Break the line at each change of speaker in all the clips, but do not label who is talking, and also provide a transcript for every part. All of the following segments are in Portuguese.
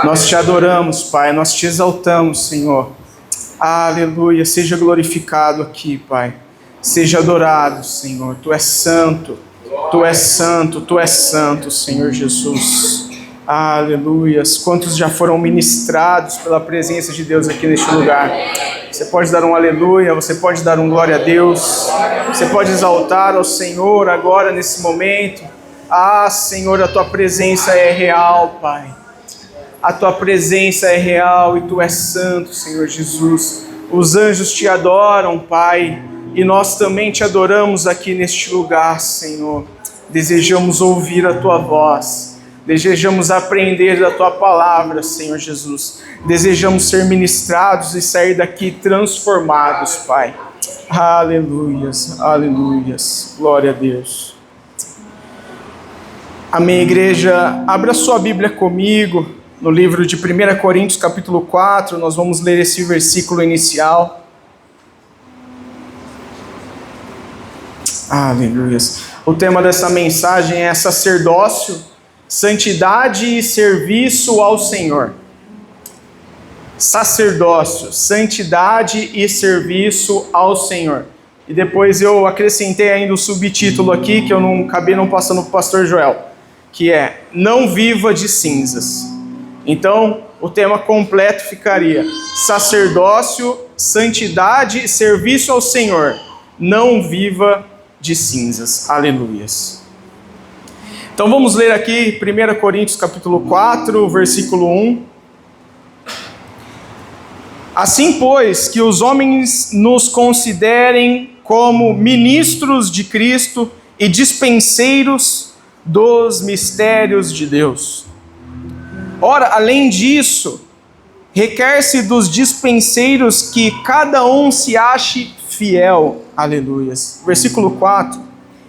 Nós te adoramos, Pai, nós te exaltamos, Senhor. Aleluia, seja glorificado aqui, Pai. Seja adorado, Senhor. Tu és santo, Tu és santo, Tu és santo, Senhor Jesus. Aleluias. Quantos já foram ministrados pela presença de Deus aqui neste lugar? Você pode dar um aleluia, você pode dar um glória a Deus. Você pode exaltar ao Senhor agora, nesse momento. Ah, Senhor, a Tua presença é real, Pai. A Tua presença é real e Tu és santo, Senhor Jesus. Os anjos te adoram, Pai, e nós também te adoramos aqui neste lugar, Senhor. Desejamos ouvir a Tua voz, desejamos aprender da Tua palavra, Senhor Jesus. Desejamos ser ministrados e sair daqui transformados, Pai. Aleluias, aleluias, glória a Deus. Amém, igreja. Abra sua Bíblia comigo. No livro de 1 Coríntios, capítulo 4, nós vamos ler esse versículo inicial. Aleluia. O tema dessa mensagem é sacerdócio, santidade e serviço ao Senhor. Sacerdócio, santidade e serviço ao Senhor. E depois eu acrescentei ainda o subtítulo aqui, que eu não acabei não passando para o pastor Joel, que é Não Viva de Cinzas. Então, o tema completo ficaria sacerdócio, santidade e serviço ao Senhor. Não viva de cinzas. Aleluias. Então vamos ler aqui 1 Coríntios capítulo 4, versículo 1. Assim, pois, que os homens nos considerem como ministros de Cristo e dispenseiros dos mistérios de Deus. Ora, além disso, requer-se dos dispenseiros que cada um se ache fiel. Aleluias. Versículo 4.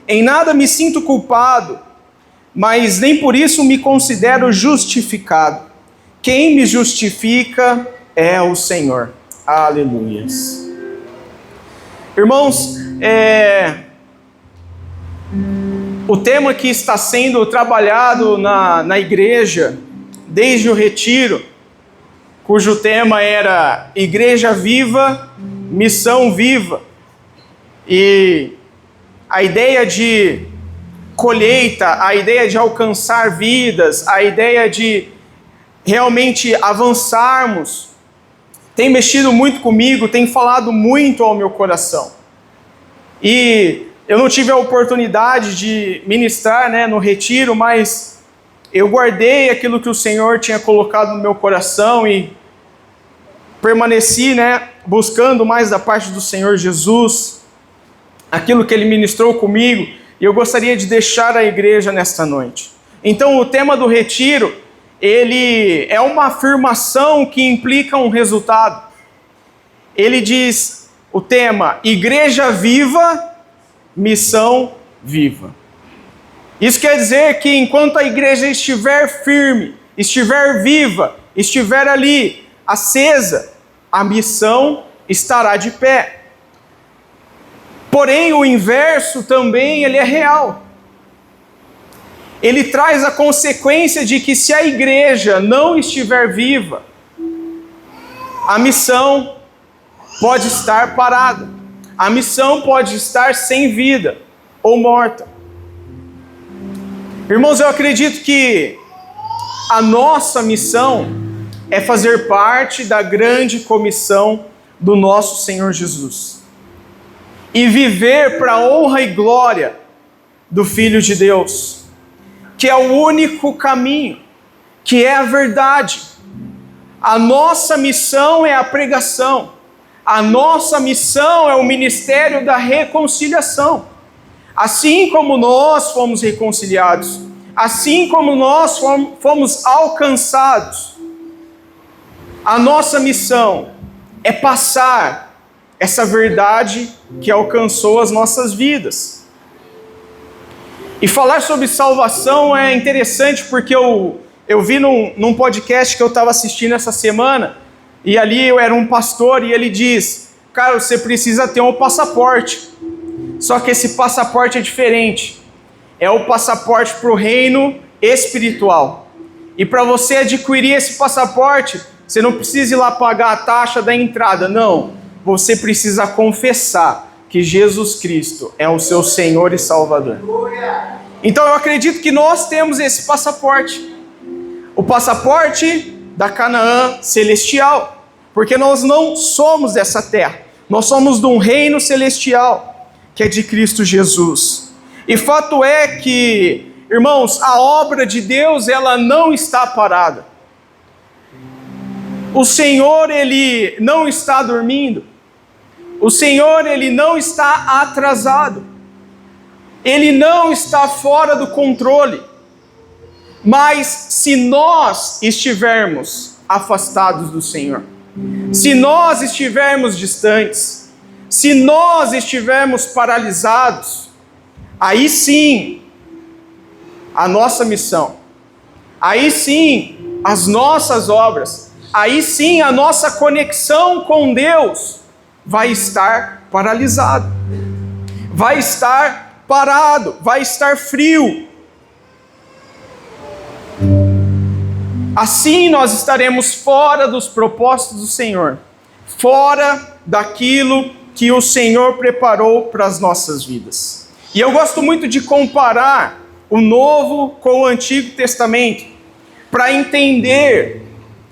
Em nada me sinto culpado, mas nem por isso me considero justificado. Quem me justifica é o Senhor. Aleluias. Irmãos, o tema que está sendo trabalhado na igreja desde o retiro, cujo tema era Igreja Viva, Missão Viva. E a ideia de colheita, a ideia de alcançar vidas, a ideia de realmente avançarmos, tem mexido muito comigo, tem falado muito ao meu coração. E eu não tive a oportunidade de ministrar, no retiro, mas eu guardei aquilo que o Senhor tinha colocado no meu coração e permaneci, buscando mais da parte do Senhor Jesus, aquilo que Ele ministrou comigo, e eu gostaria de deixar a igreja nesta noite. Então, o tema do retiro, ele é uma afirmação que implica um resultado. Ele diz, o tema, Igreja Viva, Missão Viva. Isso quer dizer que enquanto a igreja estiver firme, estiver viva, estiver ali acesa, a missão estará de pé. Porém, o inverso também ele é real. Ele traz a consequência de que se a igreja não estiver viva, a missão pode estar parada. A missão pode estar sem vida ou morta. Irmãos, eu acredito que a nossa missão é fazer parte da grande comissão do nosso Senhor Jesus e viver para a honra e glória do Filho de Deus, que é o único caminho, que é a verdade. A nossa missão é a pregação, a nossa missão é o ministério da reconciliação. Assim como nós fomos reconciliados, assim como nós fomos alcançados, a nossa missão é passar essa verdade que alcançou as nossas vidas. E falar sobre salvação é interessante porque eu vi num podcast que eu estava assistindo essa semana, e ali eu era um pastor e ele diz, cara, você precisa ter um passaporte. Só que esse passaporte é diferente. É o passaporte para o reino espiritual. E para você adquirir esse passaporte, você não precisa ir lá pagar a taxa da entrada, não. Você precisa confessar que Jesus Cristo é o seu Senhor e Salvador. Então eu acredito que nós temos esse passaporte. O passaporte da Canaã celestial. Porque nós não somos dessa terra. Nós somos de um reino celestial, que é de Cristo Jesus. E fato é que, irmãos, a obra de Deus, ela não está parada. O Senhor, Ele não está dormindo. O Senhor, Ele não está atrasado. Ele não está fora do controle. Mas se nós estivermos afastados do Senhor, se nós estivermos distantes, se nós estivermos paralisados, aí sim, a nossa missão, aí sim, as nossas obras, aí sim, a nossa conexão com Deus vai estar paralisado, vai estar parado, vai estar frio. Assim nós estaremos fora dos propósitos do Senhor, fora daquilo que o Senhor preparou para as nossas vidas. E eu gosto muito de comparar o Novo com o Antigo Testamento, para entender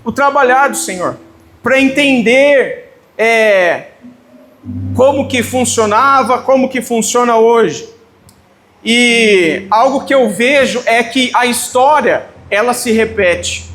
o trabalhar do Senhor, para entender como que funcionava, como que funciona hoje. E algo que eu vejo é que a história, ela se repete.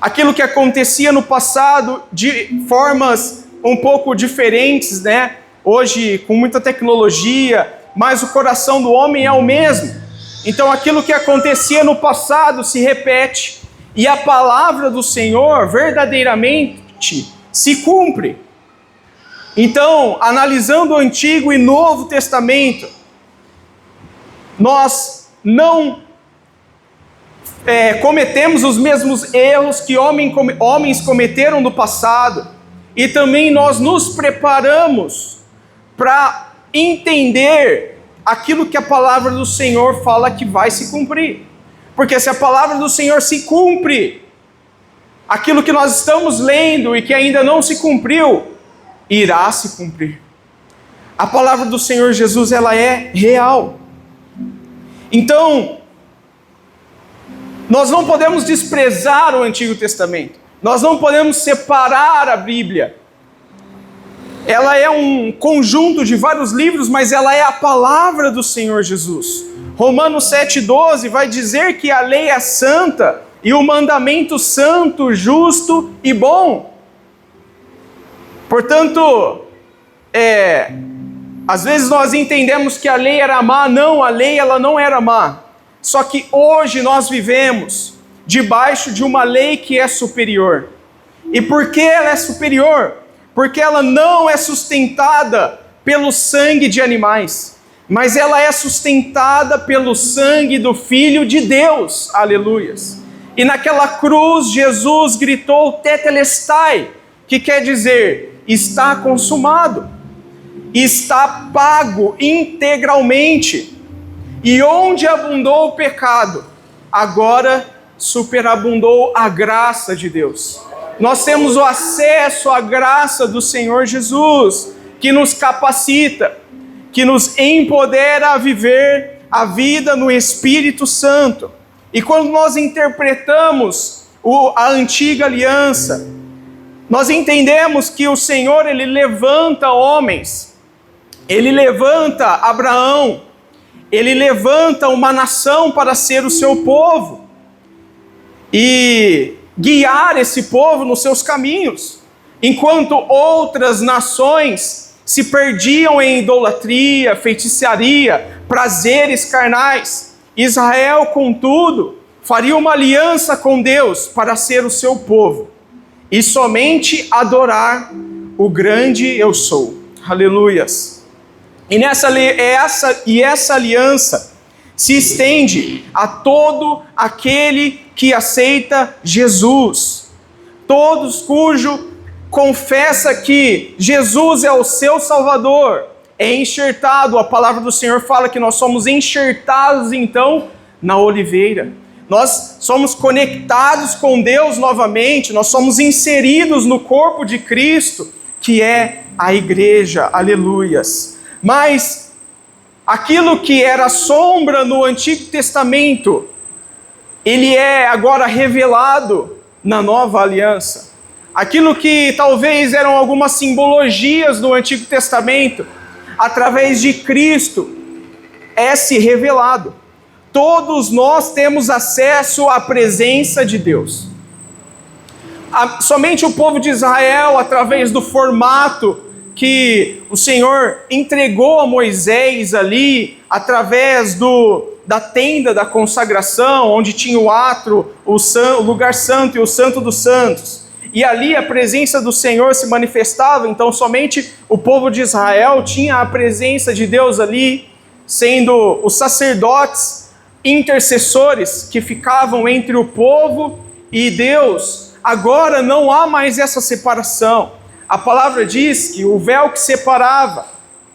Aquilo que acontecia no passado de formas um pouco diferentes, né? Hoje, com muita tecnologia, mas o coração do homem é o mesmo. Então, aquilo que acontecia no passado se repete. E a palavra do Senhor verdadeiramente se cumpre. Então, analisando o Antigo e Novo Testamento, nós não cometemos os mesmos erros que homens cometeram no passado, e também nós nos preparamos para entender aquilo que a palavra do Senhor fala que vai se cumprir. Porque se a palavra do Senhor se cumpre, aquilo que nós estamos lendo e que ainda não se cumpriu, irá se cumprir. A palavra do Senhor Jesus, ela é real. Então, nós não podemos desprezar o Antigo Testamento. Nós não podemos separar a Bíblia. Ela é um conjunto de vários livros, mas ela é a palavra do Senhor Jesus. Romanos 7,12 vai dizer que a lei é santa e o mandamento santo, justo e bom. Portanto, às vezes nós entendemos que a lei era má. Não, a lei ela não era má. Só que hoje nós vivemos debaixo de uma lei que é superior. E por que ela é superior? Porque ela não é sustentada pelo sangue de animais, mas ela é sustentada pelo sangue do Filho de Deus. Aleluias. E naquela cruz Jesus gritou tetelestai, que quer dizer, está consumado, está pago integralmente. E onde abundou o pecado, agora superabundou a graça de Deus. Nós temos o acesso à graça do Senhor Jesus, que nos capacita, que nos empodera a viver a vida no Espírito Santo. E quando nós interpretamos a antiga aliança, nós entendemos que o Senhor, Ele levanta homens, Ele levanta Abraão, Ele levanta uma nação para ser o seu povo e guiar esse povo nos seus caminhos, enquanto outras nações se perdiam em idolatria, feitiçaria, prazeres carnais. Israel, contudo, faria uma aliança com Deus para ser o seu povo e somente adorar o grande eu sou. Aleluias. E essa aliança se estende a todo aquele que aceita Jesus. Todos cujo confessa que Jesus é o seu Salvador, é enxertado. A palavra do Senhor fala que nós somos enxertados então na oliveira. Nós somos conectados com Deus novamente, nós somos inseridos no corpo de Cristo, que é a igreja, aleluias. Mas aquilo que era sombra no Antigo Testamento, ele é agora revelado na nova aliança. Aquilo que talvez eram algumas simbologias do Antigo Testamento, através de Cristo, é se revelado. Todos nós temos acesso à presença de Deus. Somente o povo de Israel, através do formato que o Senhor entregou a Moisés ali, através da tenda da consagração, onde tinha o átrio, o lugar santo e o santo dos santos. E ali a presença do Senhor se manifestava, então somente o povo de Israel tinha a presença de Deus ali, sendo os sacerdotes intercessores que ficavam entre o povo e Deus. Agora não há mais essa separação. A palavra diz que o véu que separava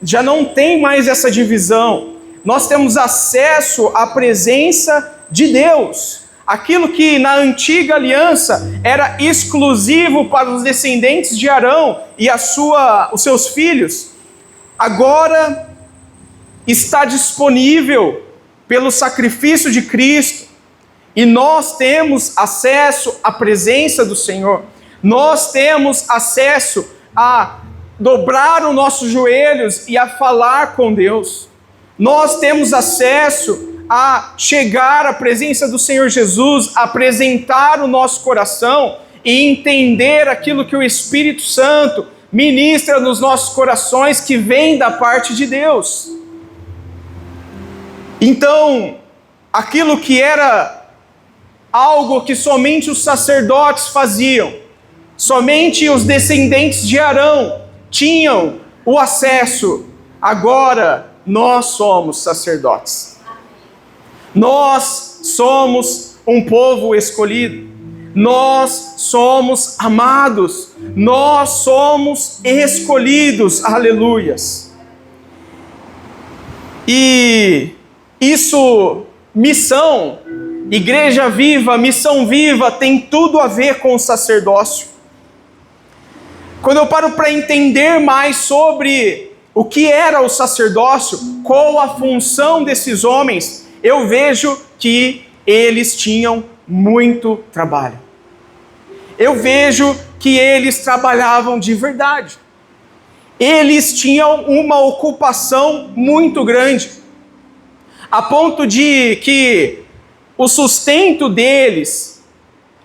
já não tem mais essa divisão. Nós temos acesso à presença de Deus. Aquilo que na antiga aliança era exclusivo para os descendentes de Arão e os seus filhos, agora está disponível pelo sacrifício de Cristo, e nós temos acesso à presença do Senhor. Nós temos acesso a dobrar os nossos joelhos e a falar com Deus. Nós temos acesso a chegar à presença do Senhor Jesus, apresentar o nosso coração e entender aquilo que o Espírito Santo ministra nos nossos corações, que vem da parte de Deus. Então, aquilo que era algo que somente os sacerdotes faziam, somente os descendentes de Arão tinham o acesso, agora nós somos sacerdotes. Nós somos um povo escolhido, nós somos amados, nós somos escolhidos, aleluias. E isso, missão, igreja viva, missão viva, tem tudo a ver com o sacerdócio. Quando eu paro para entender mais sobre o que era o sacerdócio, qual a função desses homens, eu vejo que eles tinham muito trabalho. Eu vejo que eles trabalhavam de verdade. Eles tinham uma ocupação muito grande, a ponto de que o sustento deles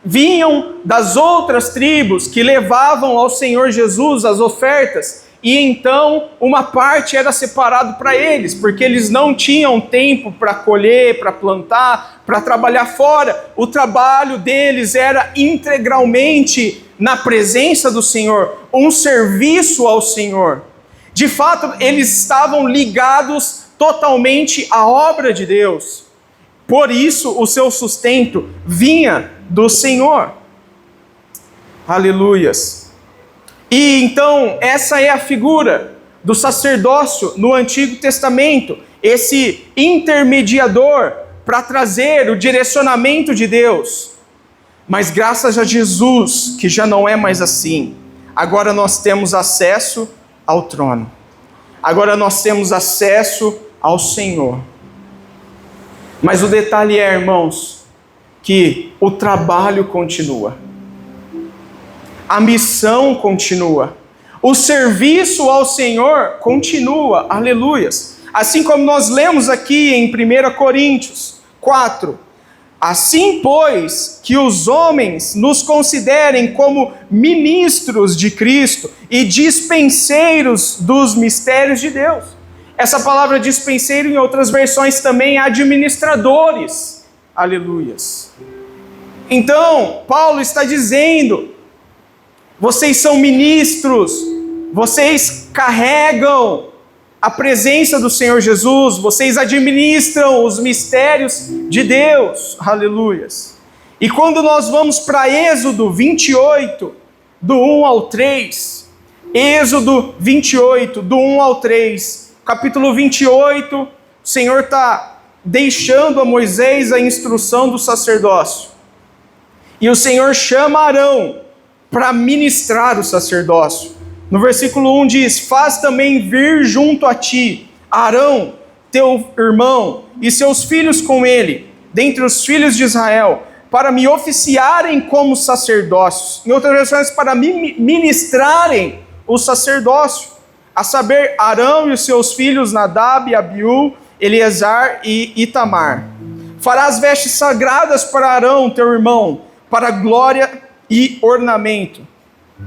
vinham das outras tribos que levavam ao Senhor Jesus as ofertas, e então uma parte era separado para eles, porque eles não tinham tempo para colher, para plantar, para trabalhar fora. O trabalho deles era integralmente na presença do Senhor, um serviço ao Senhor. De fato, eles estavam ligados totalmente à obra de Deus. Por isso, o seu sustento vinha do Senhor. Aleluias. E então, essa é a figura do sacerdócio no Antigo Testamento, esse intermediador para trazer o direcionamento de Deus. Mas graças a Jesus, que já não é mais assim, agora nós temos acesso ao trono. Agora nós temos acesso ao Senhor. Mas o detalhe é, irmãos, que o trabalho continua. A missão continua. O serviço ao Senhor continua. Aleluias. Assim como nós lemos aqui em 1 Coríntios 4. Assim, pois, que os homens nos considerem como ministros de Cristo e dispenseiros dos mistérios de Deus. Essa palavra dispenseiro em outras versões também é administradores. Aleluias. Então, Paulo está dizendo, vocês são ministros, vocês carregam a presença do Senhor Jesus, vocês administram os mistérios de Deus, aleluias. E quando nós vamos para Êxodo 28, do 1 ao 3, Êxodo 28, do 1 ao 3, capítulo 28, o Senhor está deixando a Moisés a instrução do sacerdócio. E o Senhor chama Arão para ministrar o sacerdócio. No versículo 1 diz: faz também vir junto a ti Arão, teu irmão, e seus filhos com ele, dentre os filhos de Israel, para me oficiarem como sacerdócios. Em outras versões, para me ministrarem o sacerdócio. A saber, Arão e os seus filhos Nadab, Abiú, Eleazar e Itamar. Farás vestes sagradas para Arão, teu irmão, para glória e ornamento.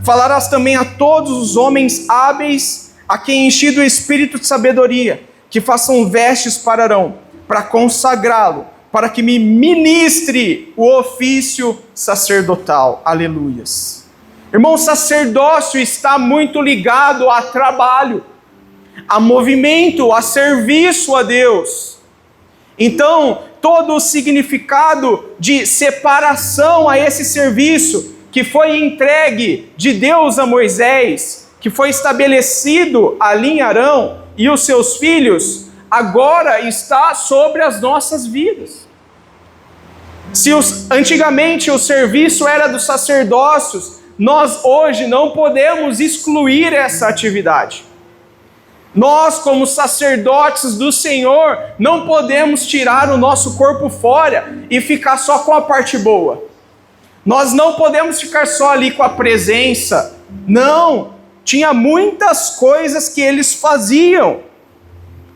Falarás também a todos os homens hábeis, a quem enchido o espírito de sabedoria, que façam vestes para Arão, para consagrá-lo, para que me ministre o ofício sacerdotal. Aleluias. Irmão, o sacerdócio está muito ligado a trabalho, a movimento, a serviço a Deus. Então, todo o significado de separação a esse serviço que foi entregue de Deus a Moisés, que foi estabelecido ali em Arão e os seus filhos, agora está sobre as nossas vidas. Se antigamente o serviço era dos sacerdócios, nós hoje não podemos excluir essa atividade. Nós, como sacerdotes do Senhor, não podemos tirar o nosso corpo fora e ficar só com a parte boa. Nós não podemos ficar só ali com a presença. Não, tinha muitas coisas que eles faziam.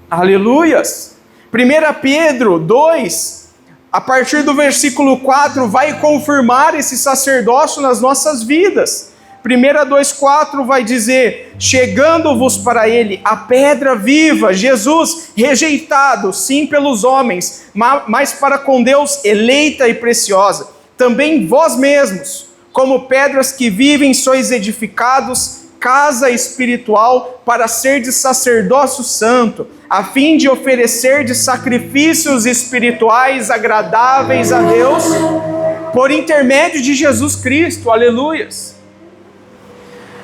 Aleluias. 1 Pedro 2, a partir do versículo 4, vai confirmar esse sacerdócio nas nossas vidas. 1 2,4 vai dizer: chegando-vos para ele a pedra viva, Jesus, rejeitado, sim, pelos homens, mas para com Deus eleita e preciosa. Também vós mesmos, como pedras que vivem, sois edificados, casa espiritual, para ser de sacerdócio santo, a fim de oferecer de sacrifícios espirituais agradáveis a Deus, por intermédio de Jesus Cristo. Aleluias.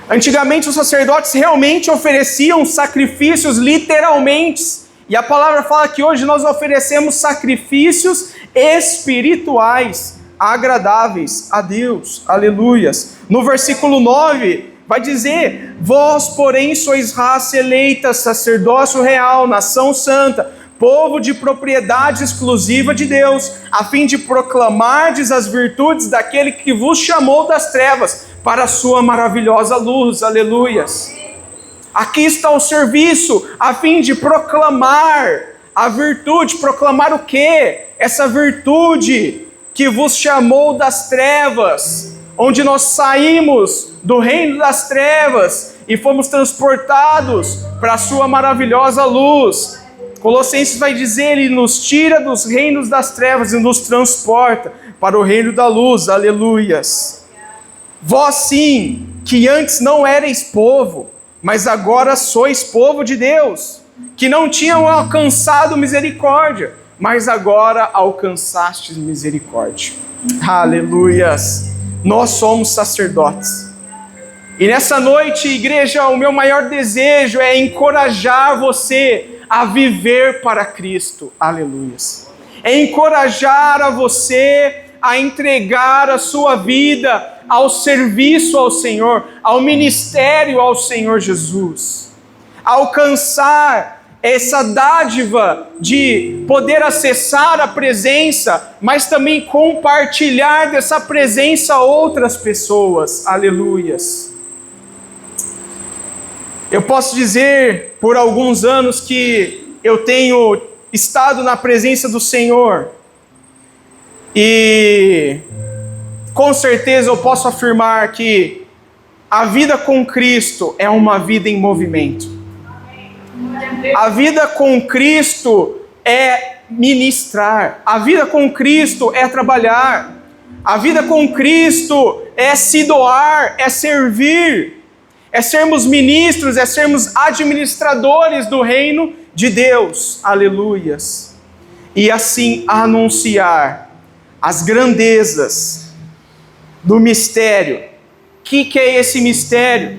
Antigamente os sacerdotes realmente ofereciam sacrifícios literalmente, e a palavra fala que hoje nós oferecemos sacrifícios espirituais agradáveis a Deus. Aleluias. No versículo 9 vai dizer: vós, porém, sois raça eleita, sacerdócio real, nação santa, povo de propriedade exclusiva de Deus, a fim de proclamardes as virtudes daquele que vos chamou das trevas para a sua maravilhosa luz. Aleluias. Aqui está o serviço, a fim de proclamar a virtude. Proclamar o quê? Essa virtude que vos chamou das trevas, onde nós saímos do reino das trevas e fomos transportados para a sua maravilhosa luz. Colossenses vai dizer: ele nos tira dos reinos das trevas e nos transporta para o reino da luz. Aleluias. Vós sim, que antes não erais povo, mas agora sois povo de Deus, que não tinham alcançado misericórdia, mas agora alcançastes misericórdia. Aleluias. Nós somos sacerdotes. E nessa noite, igreja, o meu maior desejo é encorajar você a viver para Cristo. Aleluias. É encorajar a você a entregar a sua vida ao serviço ao Senhor, ao ministério ao Senhor Jesus. Alcançar essa dádiva de poder acessar a presença, mas também compartilhar dessa presença a outras pessoas. Aleluias. Eu posso dizer por alguns anos que eu tenho estado na presença do Senhor, e com certeza eu posso afirmar que a vida com Cristo é uma vida em movimento. A vida com Cristo é ministrar. A vida com Cristo é trabalhar. A vida com Cristo é se doar, é servir, é sermos ministros, é sermos administradores do reino de Deus. Aleluias. E assim anunciar as grandezas do mistério. O que é esse mistério?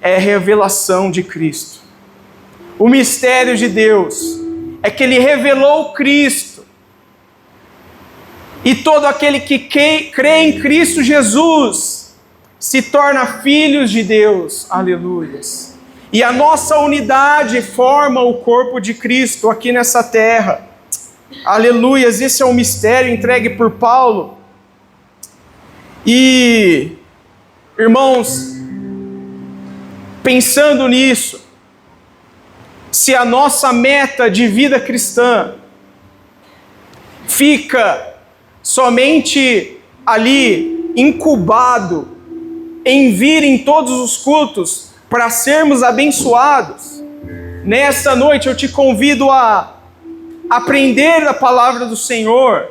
É a revelação de Cristo. O mistério de Deus é que Ele revelou Cristo. E todo aquele que crê em Cristo Jesus se torna filhos de Deus. Aleluias. E a nossa unidade forma o corpo de Cristo aqui nessa terra. Aleluias, esse é um mistério entregue por Paulo. E, irmãos, pensando nisso, se a nossa meta de vida cristã fica somente ali incubado em vir em todos os cultos para sermos abençoados, nesta noite eu te convido a aprender a palavra do Senhor,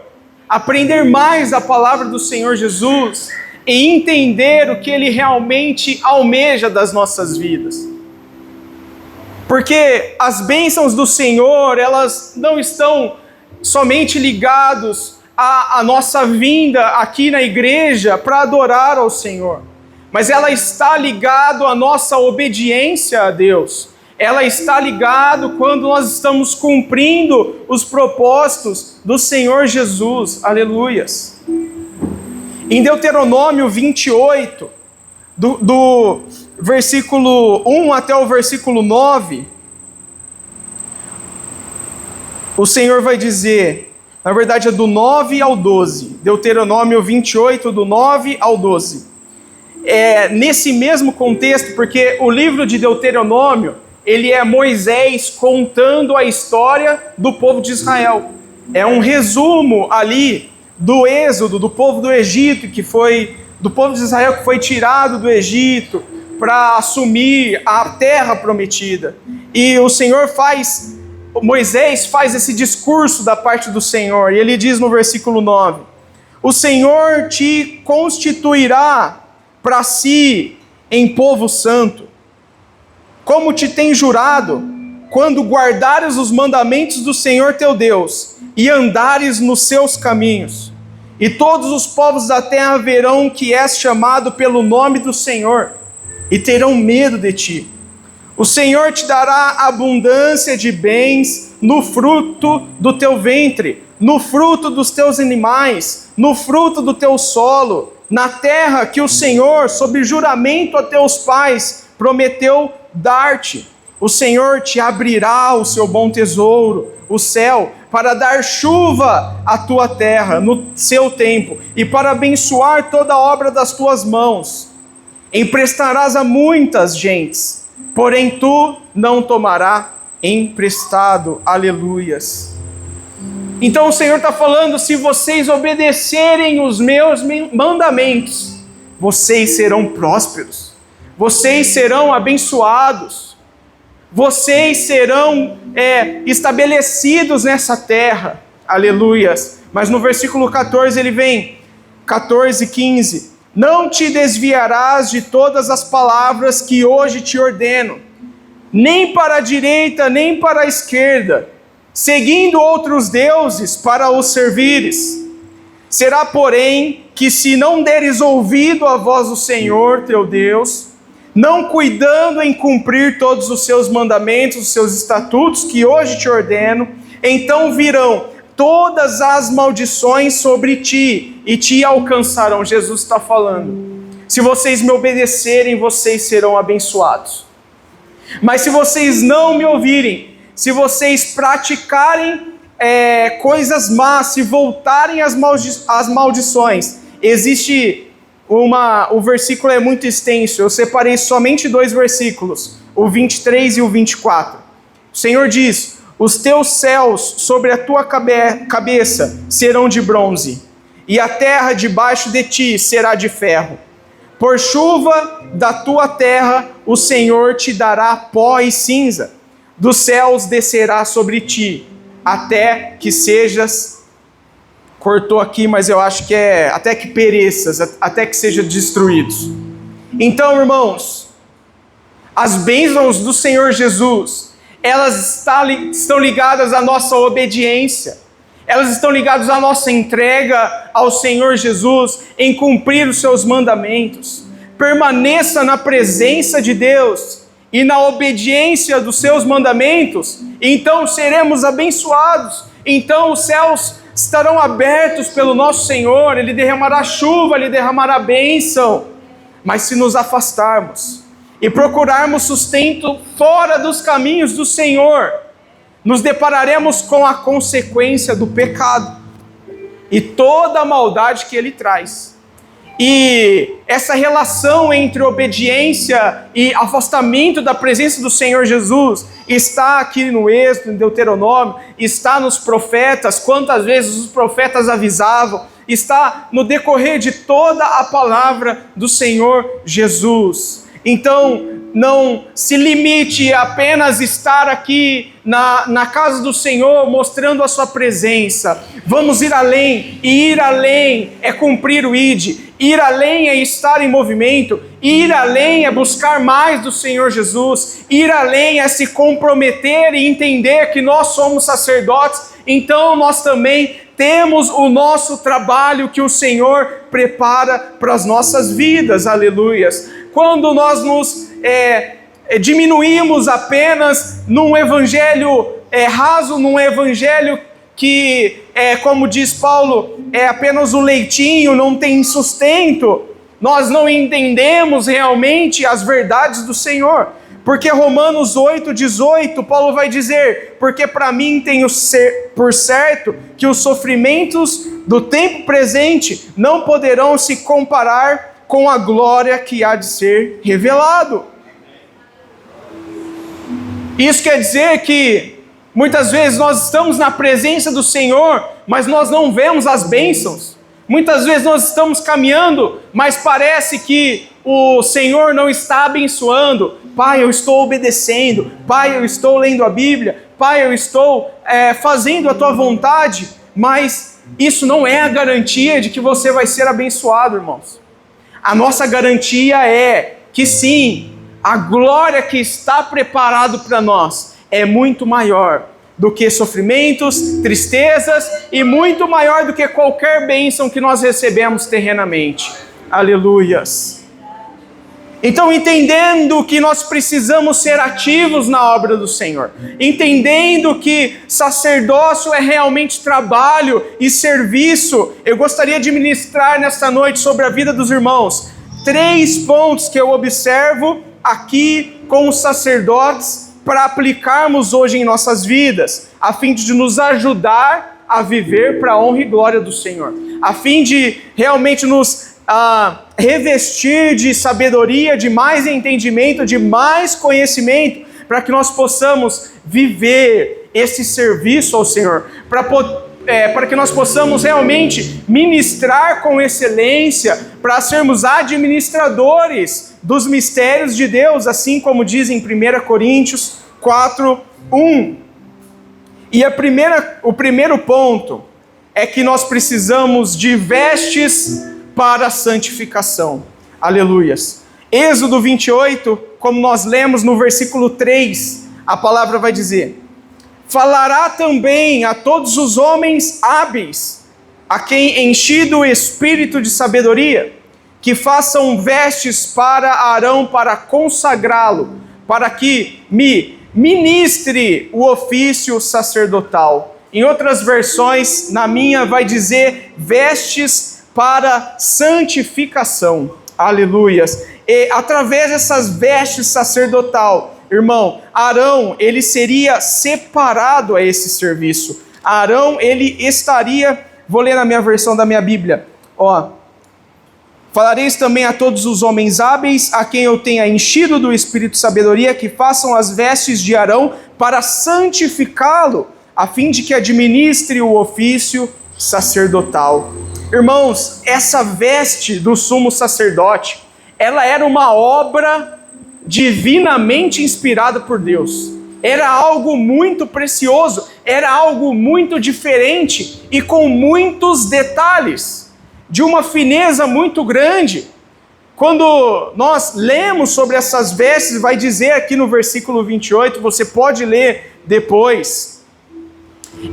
aprender mais a palavra do Senhor Jesus e entender o que Ele realmente almeja das nossas vidas. Porque as bênçãos do Senhor, elas não estão somente ligadas à nossa vinda aqui na igreja para adorar ao Senhor, mas ela está ligada à nossa obediência a Deus. Ela está ligada quando nós estamos cumprindo os propósitos do Senhor Jesus. Aleluias. Em Deuteronômio 28, do versículo 1 até o versículo 9, o Senhor vai dizer, na verdade é do 9 ao 12, Deuteronômio 28, do 9 ao 12. É nesse mesmo contexto, porque o livro de Deuteronômio, ele é Moisés contando a história do povo de Israel. É um resumo ali do êxodo, do povo do Egito, do povo de Israel que foi tirado do Egito para assumir a terra prometida. E Moisés faz esse discurso da parte do Senhor, e ele diz no versículo 9: o Senhor te constituirá para si em povo santo, como te tem jurado, quando guardares os mandamentos do Senhor teu Deus, e andares nos seus caminhos. E todos os povos da terra verão que és chamado pelo nome do Senhor, e terão medo de ti. O Senhor te dará abundância de bens no fruto do teu ventre, no fruto dos teus animais, no fruto do teu solo, na terra que o Senhor, sob juramento a teus pais, prometeu dar-te. O Senhor te abrirá o seu bom tesouro, o céu, para dar chuva à tua terra no seu tempo, e para abençoar toda a obra das tuas mãos. Emprestarás a muitas gentes, porém tu não tomarás emprestado. Aleluias. Então o Senhor está falando, se vocês obedecerem os meus mandamentos, vocês serão prósperos, vocês serão abençoados, vocês serão estabelecidos nessa terra. Aleluias. Mas no versículo 14 ele vem, 14, 15, não te desviarás de todas as palavras que hoje te ordeno, nem para a direita, nem para a esquerda, seguindo outros deuses para os servires. Será, porém, que se não deres ouvido à voz do Senhor teu Deus, não cuidando em cumprir todos os seus mandamentos, os seus estatutos que hoje te ordeno, então virão todas as maldições sobre ti e te alcançarão. Jesus está falando, se vocês me obedecerem, vocês serão abençoados. Mas se vocês não me ouvirem, se vocês praticarem coisas más, se voltarem às maldições, o versículo é muito extenso, eu separei somente 2 versículos, o 23 e o 24. O Senhor diz, os teus céus sobre a tua cabeça serão de bronze, e a terra debaixo de ti será de ferro. Por chuva da tua terra o Senhor te dará pó e cinza, dos céus descerá sobre ti, até que sejas, cortou aqui, mas eu acho que até que pereças, até que sejam destruídos. Então, irmãos, as bênçãos do Senhor Jesus, elas estão ligadas à nossa obediência, elas estão ligadas à nossa entrega ao Senhor Jesus, em cumprir os seus mandamentos. Permaneça na presença de Deus e na obediência dos seus mandamentos, então seremos abençoados, então os céus estarão abertos pelo nosso Senhor, Ele derramará chuva, Ele derramará bênção. Mas se nos afastarmos e procurarmos sustento fora dos caminhos do Senhor, nos depararemos com a consequência do pecado e toda a maldade que ele traz. E essa relação entre obediência e afastamento da presença do Senhor Jesus está aqui no Êxodo, em Deuteronômio, está nos profetas, quantas vezes os profetas avisavam, está no decorrer de toda a palavra do Senhor Jesus. Então, não se limite a apenas estar aqui na casa do Senhor, mostrando a sua presença. Vamos ir além, e ir além é cumprir o ID, ir além é estar em movimento, ir além é buscar mais do Senhor Jesus, ir além é se comprometer e entender que nós somos sacerdotes, então nós também temos o nosso trabalho que o Senhor prepara para as nossas vidas, aleluias. Quando nós nos diminuímos apenas num evangelho raso, num evangelho que, como diz Paulo, é apenas o leitinho, não tem sustento, nós não entendemos realmente as verdades do Senhor. Porque Romanos 8,18, Paulo vai dizer, porque para mim tenho por certo que os sofrimentos do tempo presente não poderão se comparar com a glória que há de ser revelado. Isso quer dizer que muitas vezes nós estamos na presença do Senhor, mas nós não vemos as bênçãos. Muitas vezes nós estamos caminhando, mas parece que o Senhor não está abençoando. Pai, eu estou obedecendo. Pai, eu estou lendo a Bíblia. Pai, eu estou fazendo a tua vontade. Mas isso não é a garantia de que você vai ser abençoado, irmãos. A nossa garantia é que sim, a glória que está preparado para nós é muito maior do que sofrimentos, tristezas e muito maior do que qualquer bênção que nós recebemos terrenamente. Aleluias. Então, entendendo que nós precisamos ser ativos na obra do Senhor, entendendo que sacerdócio é realmente trabalho e serviço, eu gostaria de ministrar nesta noite sobre a vida dos irmãos 3 pontos que eu observo aqui com os sacerdotes para aplicarmos hoje em nossas vidas, a fim de nos ajudar a viver para a honra e glória do Senhor, a fim de realmente nos revestir de sabedoria, de mais entendimento, de mais conhecimento, para que nós possamos viver esse serviço ao Senhor, para que nós possamos realmente ministrar com excelência, para sermos administradores dos mistérios de Deus, assim como diz em 1 Coríntios 4:1. E o primeiro ponto é que nós precisamos de vestes para a santificação. Aleluias. Êxodo 28, como nós lemos no versículo 3, a palavra vai dizer: falará também a todos os homens hábeis, a quem enchido o espírito de sabedoria, que façam vestes para Arão para consagrá-lo, para que me ministre o ofício sacerdotal. Em outras versões, na minha vai dizer vestes para santificação. Aleluias. E através dessas vestes sacerdotal, irmão, Arão, ele seria separado a esse serviço. Arão, ele estaria, vou ler na minha versão da minha Bíblia, falareis também a todos os homens hábeis, a quem eu tenha enchido do espírito de sabedoria, que façam as vestes de Arão para santificá-lo, a fim de que administre o ofício sacerdotal. Irmãos, essa veste do sumo sacerdote, ela era uma obra divinamente inspirada por Deus. Era algo muito precioso, era algo muito diferente e com muitos detalhes, de uma fineza muito grande. Quando nós lemos sobre essas vestes, vai dizer aqui no versículo 28, você pode ler depois,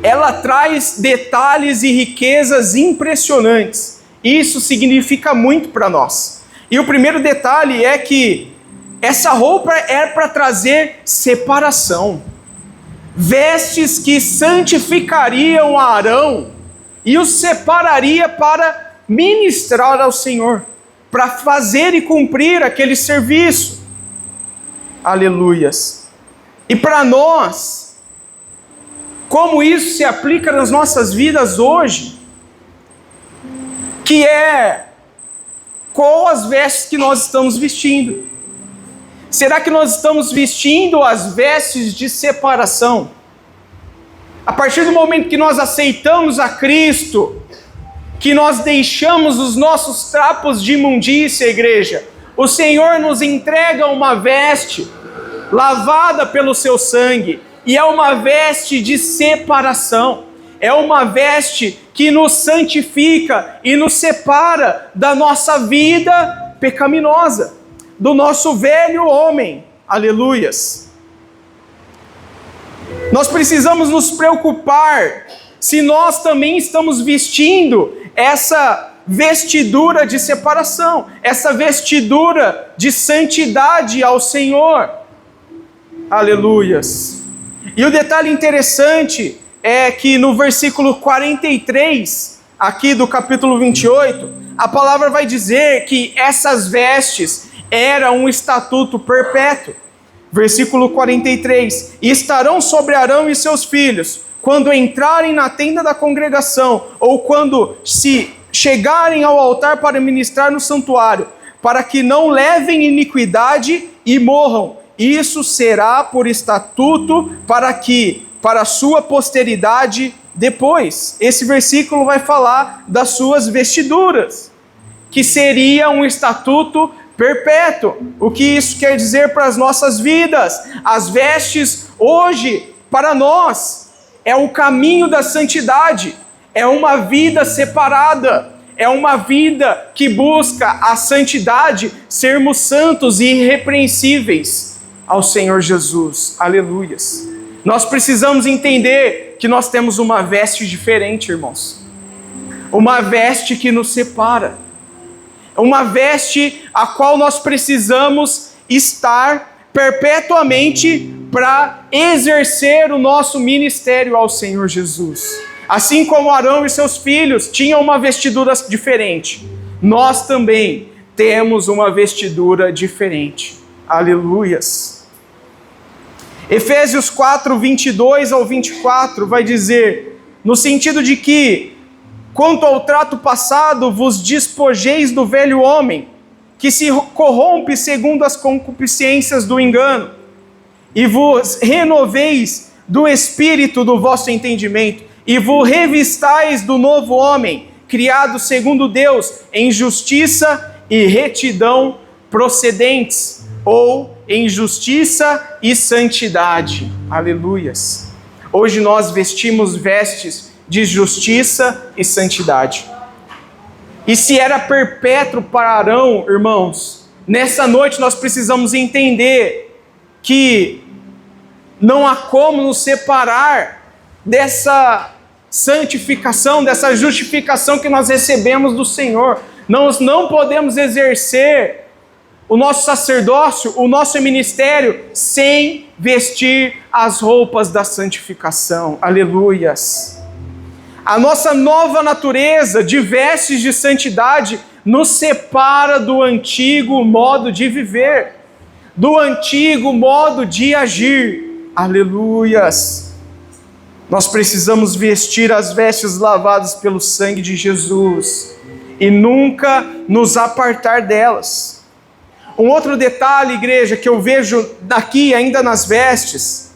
ela traz detalhes e riquezas impressionantes. Isso significa muito para nós. E o primeiro detalhe é que essa roupa é para trazer separação. vestes que santificariam a Arão e os separaria para ministrar ao Senhor, para fazer e cumprir aquele serviço. Aleluias. E para nós, como isso se aplica nas nossas vidas hoje, que é qual as vestes que nós estamos vestindo? Será que nós estamos vestindo as vestes de separação? A partir do momento que nós aceitamos a Cristo, que nós deixamos os nossos trapos de imundícia, igreja, o Senhor nos entrega uma veste lavada pelo seu sangue, e é uma veste de separação, é uma veste que nos santifica e nos separa da nossa vida pecaminosa, do nosso velho homem. Aleluias. Nós precisamos nos preocupar se nós também estamos vestindo essa vestidura de separação, essa vestidura de santidade ao Senhor. Aleluias. E o detalhe interessante é que no versículo 43, aqui do capítulo 28, a palavra vai dizer que essas vestes eram um estatuto perpétuo. Versículo 43, e estarão sobre Arão e seus filhos, quando entrarem na tenda da congregação, ou quando se chegarem ao altar para ministrar no santuário, para que não levem iniquidade e morram. Isso será por estatuto para a sua posteridade depois. Esse versículo vai falar das suas vestiduras, que seria um estatuto perpétuo. O que isso quer dizer para as nossas vidas? As vestes hoje, para nós, é o caminho da santidade, é uma vida separada, é uma vida que busca a santidade, sermos santos e irrepreensíveis ao Senhor Jesus. Aleluias. Nós precisamos entender que nós temos uma veste diferente, irmãos. Uma veste que nos separa. Uma veste a qual nós precisamos estar perpetuamente para exercer o nosso ministério ao Senhor Jesus. Assim como Arão e seus filhos tinham uma vestidura diferente, nós também temos uma vestidura diferente. Aleluias. Efésios 4, 22 ao 24 vai dizer, no sentido de que, quanto ao trato passado, vos despojeis do velho homem, que se corrompe segundo as concupiscências do engano, e vos renoveis do espírito do vosso entendimento, e vos revistais do novo homem, criado segundo Deus, em justiça e retidão procedentes, ou em justiça e santidade. Aleluias. Hoje nós vestimos vestes de justiça e santidade. E se era perpétuo para Arão, irmãos, nessa noite nós precisamos entender que não há como nos separar dessa santificação, dessa justificação que nós recebemos do Senhor. Nós não podemos exercer o nosso sacerdócio, o nosso ministério, sem vestir as roupas da santificação. Aleluias. A nossa nova natureza de vestes de santidade nos separa do antigo modo de viver, do antigo modo de agir. Aleluias. Nós precisamos vestir as vestes lavadas pelo sangue de Jesus e nunca nos apartar delas. Um outro detalhe, igreja, que eu vejo daqui ainda nas vestes,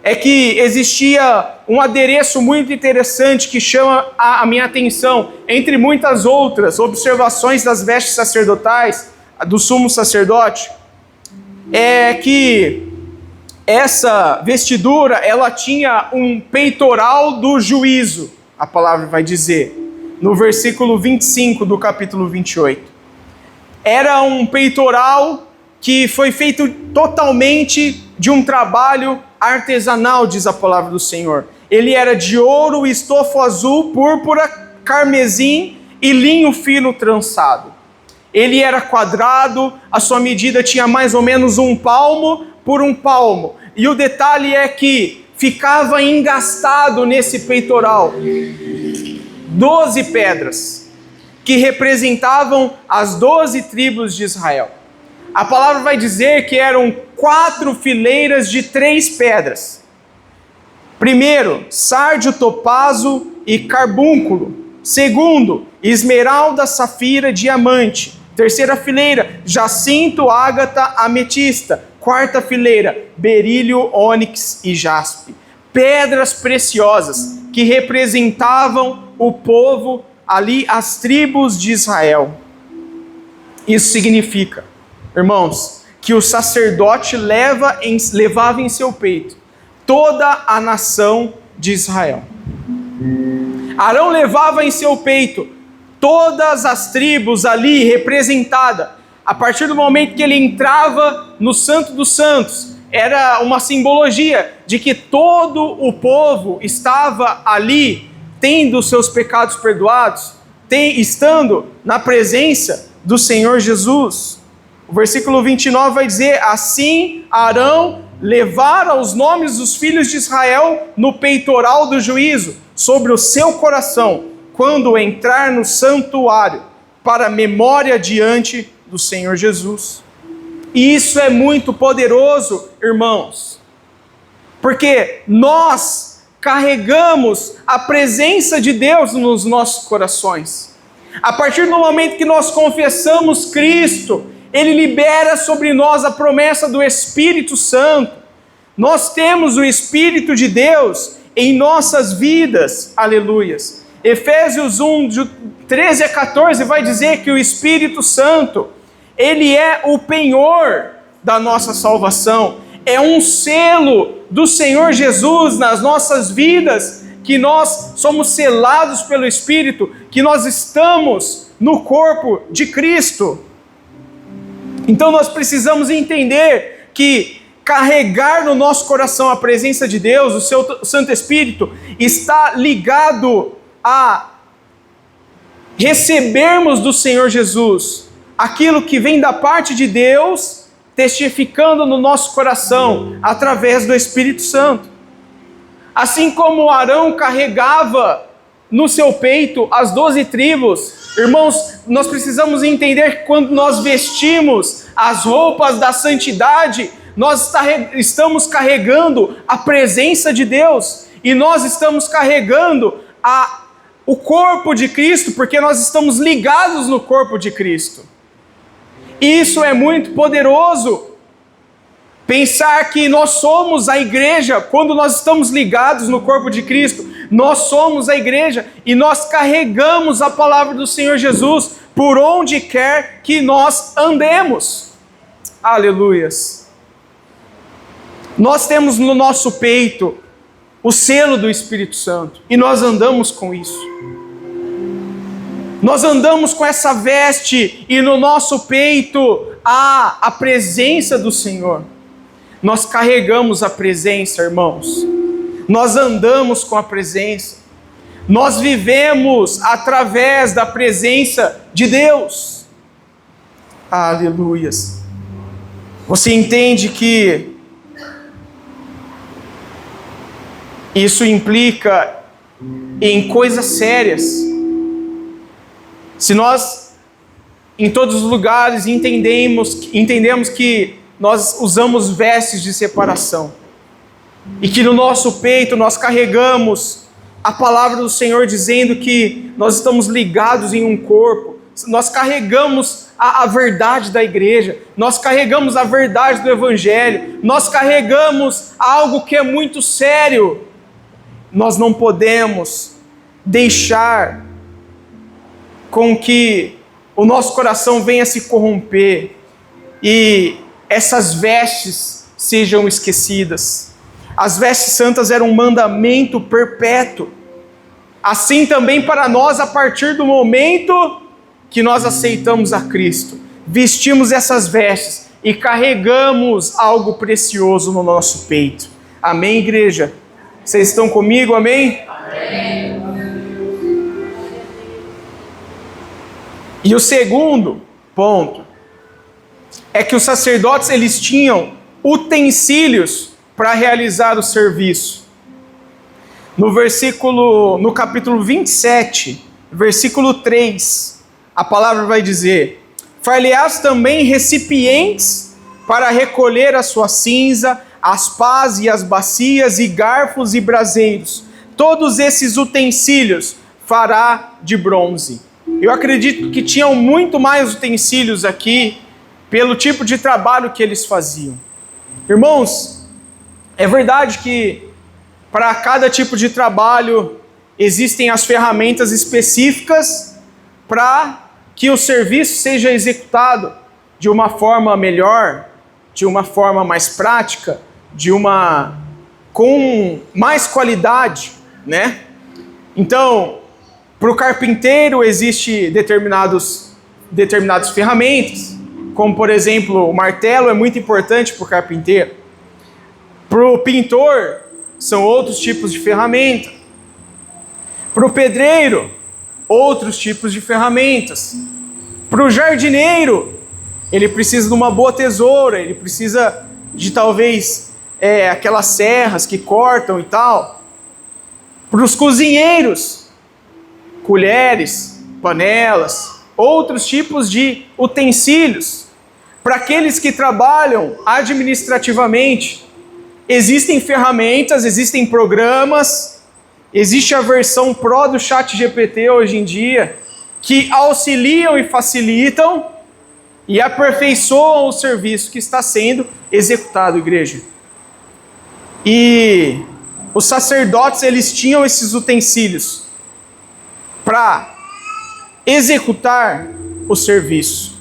é que existia um adereço muito interessante que chama a minha atenção, entre muitas outras observações das vestes sacerdotais, do sumo sacerdote, é que essa vestidura, ela tinha um peitoral do juízo, a palavra vai dizer, no versículo 25 do capítulo 28. Era um peitoral que foi feito totalmente de um trabalho artesanal, diz a palavra do Senhor. Ele era de ouro, estofo azul, púrpura, carmesim e linho fino trançado. Ele era quadrado, a sua medida tinha mais ou menos 1 palmo por 1 palmo. E o detalhe é que ficava engastado nesse peitoral 12 pedras, que representavam as 12 tribos de Israel. A palavra vai dizer que eram 4 fileiras de 3 pedras. Primeiro, sárdio, topazo e carbúnculo. Segundo, esmeralda, safira, diamante. Terceira fileira, jacinto, ágata, ametista. Quarta fileira, berílio, ônix e jaspe. Pedras preciosas que representavam o povo ali, as tribos de Israel. Isso significa, irmãos, que o sacerdote levava em seu peito toda a nação de Israel. Arão levava em seu peito todas as tribos ali representadas. A partir do momento que ele entrava no Santo dos Santos, era uma simbologia de que todo o povo estava ali, tendo seus pecados perdoados, estando na presença do Senhor Jesus. O versículo 29 vai dizer: assim Arão levara os nomes dos filhos de Israel no peitoral do juízo, sobre o seu coração, quando entrar no santuário, para memória diante do Senhor Jesus. E isso é muito poderoso, irmãos, porque nós carregamos a presença de Deus nos nossos corações. A partir do momento que nós confessamos Cristo, Ele libera sobre nós a promessa do Espírito Santo. Nós temos o Espírito de Deus em nossas vidas, aleluias. Efésios 1, de 13 a 14 vai dizer que o Espírito Santo, Ele é o penhor da nossa salvação. É um selo do Senhor Jesus nas nossas vidas, que nós somos selados pelo Espírito, que nós estamos no corpo de Cristo. Então nós precisamos entender que carregar no nosso coração a presença de Deus, o seu Santo Espírito, está ligado a recebermos do Senhor Jesus aquilo que vem da parte de Deus, testificando no nosso coração através do Espírito Santo. Assim como Arão carregava no seu peito as 12 tribos, irmãos, nós precisamos entender que quando nós vestimos as roupas da santidade, nós estamos carregando a presença de Deus, e nós estamos carregando o corpo de Cristo, porque nós estamos ligados no corpo de Cristo. Isso é muito poderoso. Pensar que nós somos a igreja, quando nós estamos ligados no corpo de Cristo, nós somos a igreja e nós carregamos a palavra do Senhor Jesus por onde quer que nós andemos. Aleluias. Nós temos no nosso peito o selo do Espírito Santo e nós andamos com isso. Nós andamos com essa veste e no nosso peito há a presença do Senhor. Nós carregamos a presença, irmãos. Nós andamos com a presença. Nós vivemos através da presença de Deus. Aleluias. Você entende que isso implica em coisas sérias. Se nós, em todos os lugares, entendemos que nós usamos vestes de separação, e que no nosso peito nós carregamos a palavra do Senhor dizendo que nós estamos ligados em um corpo, nós carregamos a verdade da igreja, nós carregamos a verdade do Evangelho, nós carregamos algo que é muito sério. Nós não podemos deixar com que o nosso coração venha se corromper e essas vestes sejam esquecidas. As vestes santas eram um mandamento perpétuo. Assim também para nós, a partir do momento que nós aceitamos a Cristo, vestimos essas vestes e carregamos algo precioso no nosso peito. Amém, igreja? Vocês estão comigo, amém? Amém. E o segundo ponto é que os sacerdotes, eles tinham utensílios para realizar o serviço. no capítulo 27, versículo 3, a palavra vai dizer: far-lhe-ás também recipientes para recolher a sua cinza, as pás e as bacias, e garfos e braseiros. Todos esses utensílios fará de bronze. Eu acredito que tinham muito mais utensílios aqui, pelo tipo de trabalho que eles faziam. Irmãos, é verdade que para cada tipo de trabalho existem as ferramentas específicas para que o serviço seja executado de uma forma melhor, de uma forma mais prática, com mais qualidade, né? Então, para o carpinteiro existem determinadas ferramentas, como por exemplo o martelo é muito importante para o carpinteiro. Para o pintor são outros tipos de ferramenta. Para o pedreiro, outros tipos de ferramentas. Para o jardineiro, ele precisa de uma boa tesoura, ele precisa de talvez aquelas serras que cortam e tal. Para os cozinheiros, colheres, panelas, outros tipos de utensílios. Para aqueles que trabalham administrativamente, existem ferramentas, existem programas, existe a versão Pro do ChatGPT hoje em dia, que auxiliam e facilitam e aperfeiçoam o serviço que está sendo executado, igreja. E os sacerdotes, eles tinham esses utensílios para executar o serviço,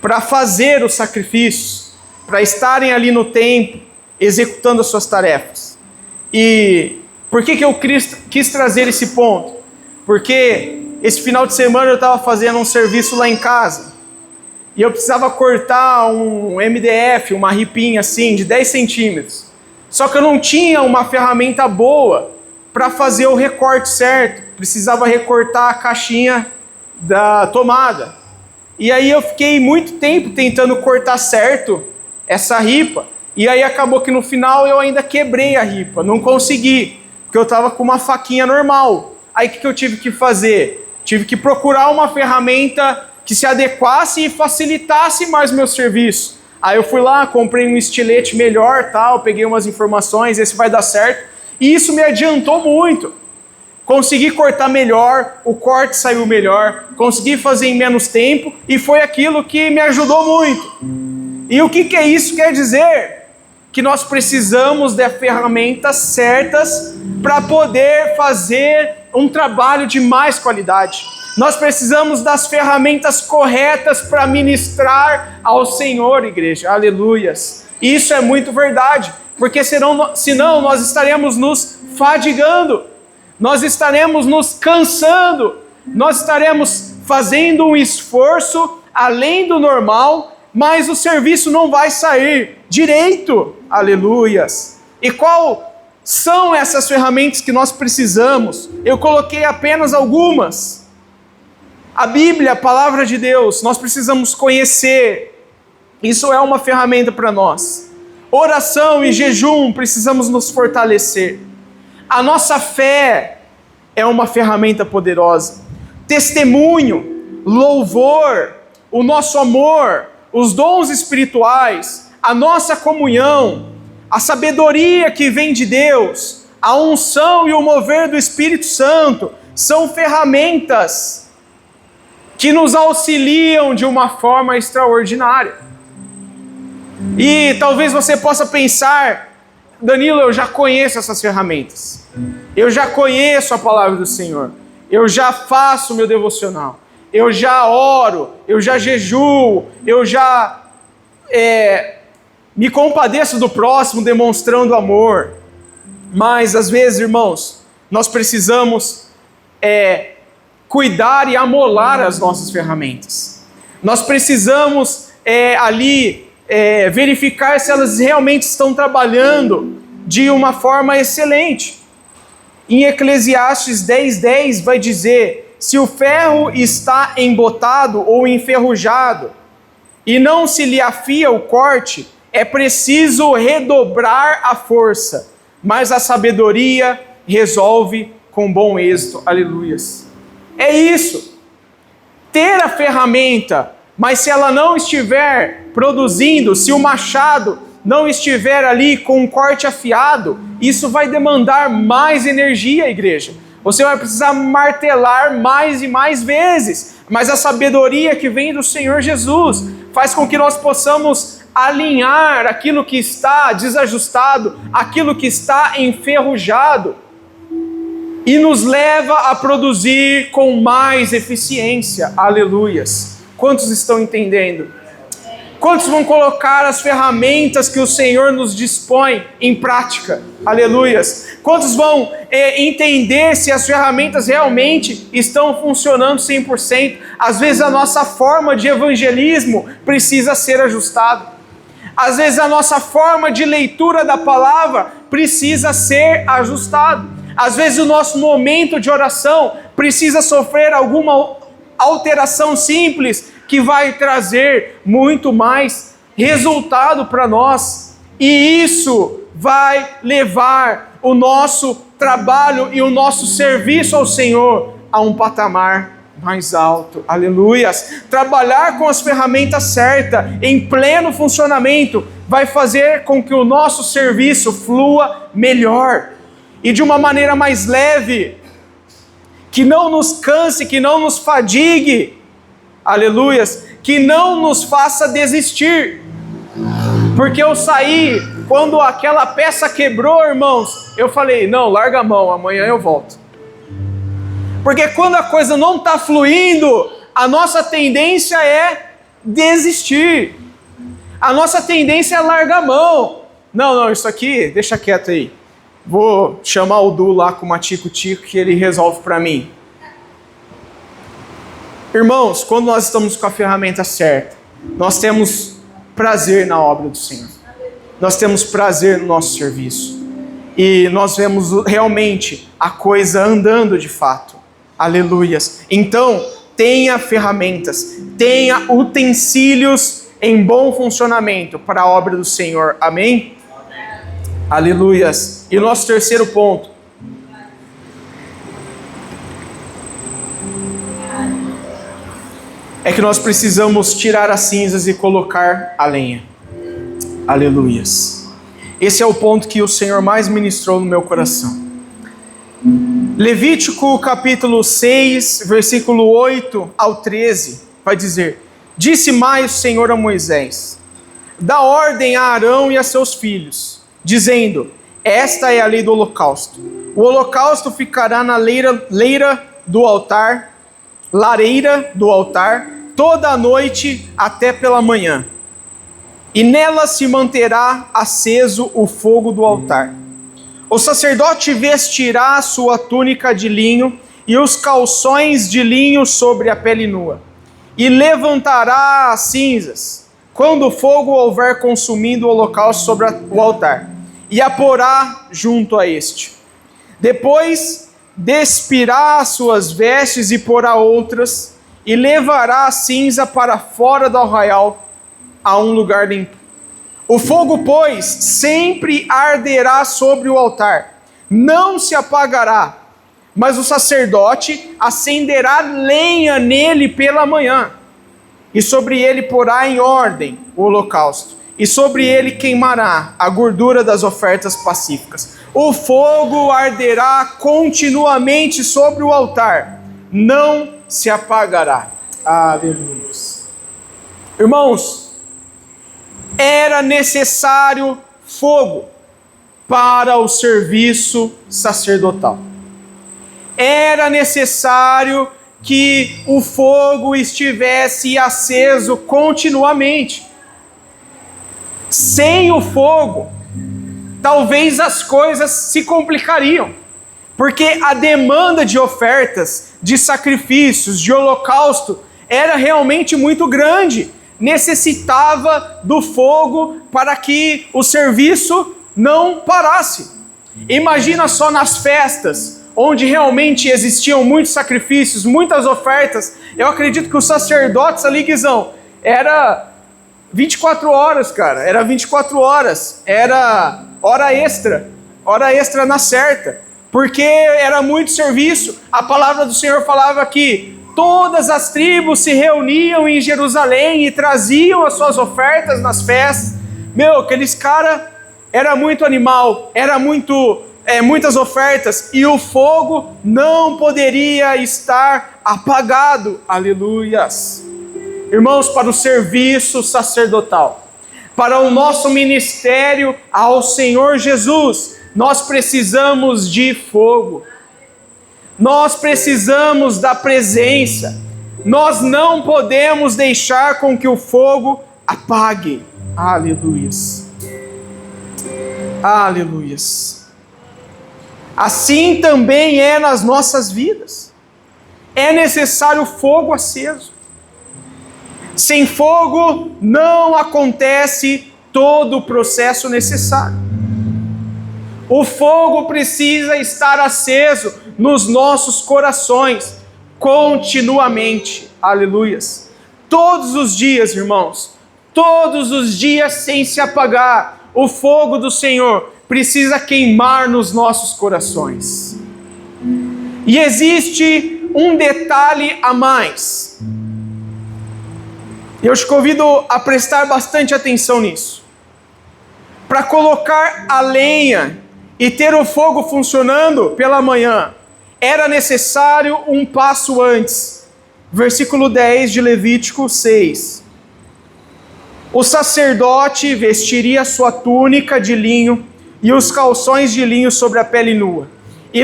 para fazer os sacrifícios, para estarem ali no templo, executando as suas tarefas. E por que eu quis trazer esse ponto? Porque esse final de semana eu estava fazendo um serviço lá em casa, e eu precisava cortar um MDF, uma ripinha assim, de 10 centímetros. Só que eu não tinha uma ferramenta boa para fazer o recorte certo. Precisava recortar a caixinha da tomada. E aí eu fiquei muito tempo tentando cortar certo essa ripa. E aí acabou que no final eu ainda quebrei a ripa. Não consegui, porque eu estava com uma faquinha normal. Aí o que eu tive que fazer? Tive que procurar uma ferramenta que se adequasse e facilitasse mais meu serviço. Aí eu fui lá, comprei um estilete melhor, tal, peguei umas informações, esse vai dar certo. E isso me adiantou muito. Consegui cortar melhor, o corte saiu melhor, consegui fazer em menos tempo, e foi aquilo que me ajudou muito. E o que isso quer dizer? Que nós precisamos de ferramentas certas para poder fazer um trabalho de mais qualidade. Nós precisamos das ferramentas corretas para ministrar ao Senhor, igreja. Aleluias. Isso é muito verdade, porque senão nós estaremos nos fadigando, nós estaremos nos cansando, nós estaremos fazendo um esforço além do normal, mas o serviço não vai sair direito. Aleluias. E qual são essas ferramentas que nós precisamos? Eu coloquei apenas algumas. A Bíblia, a palavra de Deus, nós precisamos conhecer. Isso é uma ferramenta para nós. Oração e jejum, precisamos nos fortalecer. A nossa fé é uma ferramenta poderosa. Testemunho, louvor, o nosso amor, os dons espirituais, a nossa comunhão, a sabedoria que vem de Deus, a unção e o mover do Espírito Santo, são ferramentas que nos auxiliam de uma forma extraordinária. E talvez você possa pensar: Danilo, eu já conheço essas ferramentas, eu já conheço a palavra do Senhor, eu já faço o meu devocional, eu já oro, eu já jejuo, eu já me compadeço do próximo demonstrando amor. Mas às vezes, irmãos, nós precisamos cuidar e amolar as nossas ferramentas. Nós precisamos verificar se elas realmente estão trabalhando de uma forma excelente. Em Eclesiastes 10:10 vai dizer: se o ferro está embotado ou enferrujado e não se lhe afia o corte, é preciso redobrar a força, mas a sabedoria resolve com bom êxito. Aleluias. É isso. Ter a ferramenta, mas se ela não estiver produzindo, se o machado não estiver ali com um corte afiado, isso vai demandar mais energia, igreja. Você vai precisar martelar mais e mais vezes. Mas a sabedoria que vem do Senhor Jesus faz com que nós possamos alinhar aquilo que está desajustado, aquilo que está enferrujado, e nos leva a produzir com mais eficiência. Aleluias. Quantos estão entendendo? Quantos vão colocar as ferramentas que o Senhor nos dispõe em prática? Aleluias. Quantos vão entender se as ferramentas realmente estão funcionando 100%? Às vezes a nossa forma de evangelismo precisa ser ajustada. Às vezes a nossa forma de leitura da palavra precisa ser ajustada. Às vezes o nosso momento de oração precisa sofrer alguma alteração simples que vai trazer muito mais resultado para nós. E isso vai levar o nosso trabalho e o nosso serviço ao Senhor a um patamar mais alto. Aleluias. Trabalhar com as ferramentas certas, em pleno funcionamento, vai fazer com que o nosso serviço flua melhor e de uma maneira mais leve, que não nos canse, que não nos fadigue. Aleluias. Que não nos faça desistir. Porque eu saí, quando aquela peça quebrou, irmãos, eu falei, não, larga a mão, amanhã eu volto. Porque quando a coisa não está fluindo, a nossa tendência é desistir. A nossa tendência é largar a mão. Não, isso aqui, deixa quieto aí. Vou chamar o Du lá com o Matico-Tico que ele resolve para mim. Irmãos, quando nós estamos com a ferramenta certa, nós temos prazer na obra do Senhor. Nós temos prazer no nosso serviço. E nós vemos realmente a coisa andando de fato. Aleluias. Então, tenha ferramentas, tenha utensílios em bom funcionamento para a obra do Senhor. Amém? Aleluias. E o nosso terceiro ponto. É que nós precisamos tirar as cinzas e colocar a lenha. Aleluias. Esse é o ponto que o Senhor mais ministrou no meu coração. Levítico capítulo 6, versículo 8 ao 13, vai dizer: Disse mais o Senhor a Moisés: Dá ordem a Arão e a seus filhos, dizendo: Esta é a lei do holocausto. O holocausto ficará na lareira do altar, toda a noite até pela manhã. E nela se manterá aceso o fogo do altar. O sacerdote vestirá a sua túnica de linho e os calções de linho sobre a pele nua, e levantará as cinzas, quando o fogo houver consumido o holocausto sobre o altar, e a porá junto a este. Depois despirá as suas vestes e porá outras, e levará a cinza para fora do arraial, a um lugar limpo. O fogo, pois, sempre arderá sobre o altar, não se apagará, mas o sacerdote acenderá lenha nele pela manhã, e sobre ele porá em ordem o holocausto, e sobre ele queimará a gordura das ofertas pacíficas. O fogo arderá continuamente sobre o altar, não se apagará. Aleluia. Irmãos, era necessário fogo para o serviço sacerdotal. Era necessário que o fogo estivesse aceso continuamente. Sem o fogo, talvez as coisas se complicariam, porque a demanda de ofertas, de sacrifícios, de holocausto era realmente muito grande. Necessitava do fogo para que o serviço não parasse. Imagina só nas festas, onde realmente existiam muitos sacrifícios, muitas ofertas. Eu acredito que os sacerdotes ali, Guizão, era 24 horas, cara. Era 24 horas. Era hora extra na certa. porque era muito serviço. A palavra do Senhor falava que todas as tribos se reuniam em Jerusalém e traziam as suas ofertas nas festas. Aqueles caras era muito animal, era muitas ofertas, e o fogo não poderia estar apagado. Aleluias. Irmãos, para o serviço sacerdotal, para o nosso ministério ao Senhor Jesus, nós precisamos de fogo. Nós precisamos da presença. Nós não podemos deixar com que o fogo apague. Aleluias. Aleluias. Assim também é nas nossas vidas. É necessário fogo aceso. Sem fogo não acontece todo o processo necessário. O fogo precisa estar aceso nos nossos corações, continuamente. Aleluias. Todos os dias, irmãos, todos os dias sem se apagar, o fogo do Senhor precisa queimar nos nossos corações. E existe um detalhe a mais. Eu te convido a prestar bastante atenção nisso. Para colocar a lenha e ter o fogo funcionando pela manhã, era necessário um passo antes. Versículo 10 de Levítico 6. O sacerdote vestiria sua túnica de linho e os calções de linho sobre a pele nua. E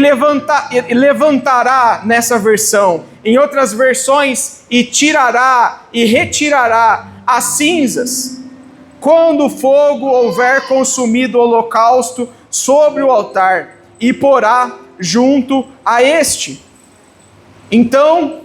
levantará nessa versão, em outras versões, e tirará e retirará as cinzas, quando o fogo houver consumido o holocausto sobre o altar, e porá junto a este. Então,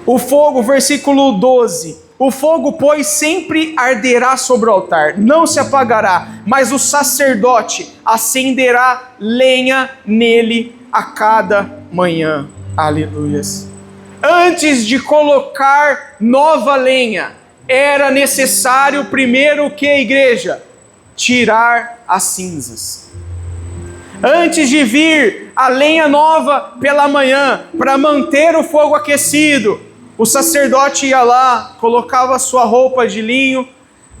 o fogo, versículo 12, o fogo, pois, sempre arderá sobre o altar, não se apagará, mas o sacerdote acenderá lenha nele a cada manhã. Aleluias. Antes de colocar nova lenha, era necessário primeiro o que, igreja? Tirar as cinzas. Antes de vir a lenha nova pela manhã, para manter o fogo aquecido, o sacerdote ia lá, colocava sua roupa de linho,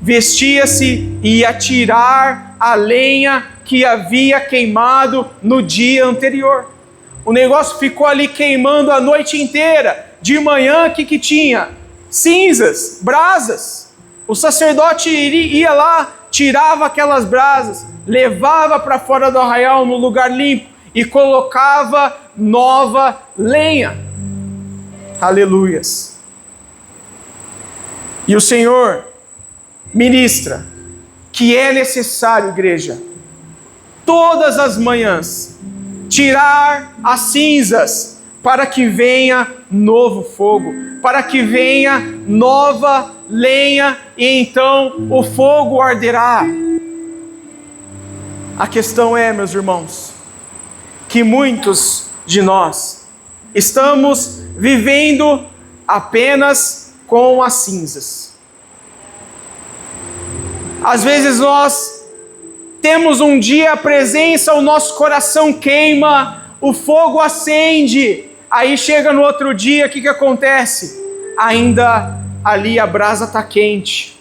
vestia-se e ia tirar a lenha que havia queimado no dia anterior. O negócio ficou ali queimando a noite inteira. De manhã, o que tinha? Cinzas, brasas. O sacerdote ia lá, tirava aquelas brasas, levava para fora do arraial no lugar limpo e colocava nova lenha. Aleluias. E o Senhor ministra que é necessário, igreja, todas as manhãs, tirar as cinzas para que venha novo fogo, para que venha nova lenha e então o fogo arderá. A questão é, meus irmãos, que muitos de nós estamos vivendo apenas com as cinzas. Às vezes nós temos um dia a presença, o nosso coração queima, o fogo acende, aí chega no outro dia, o que acontece? Ainda ali a brasa está quente,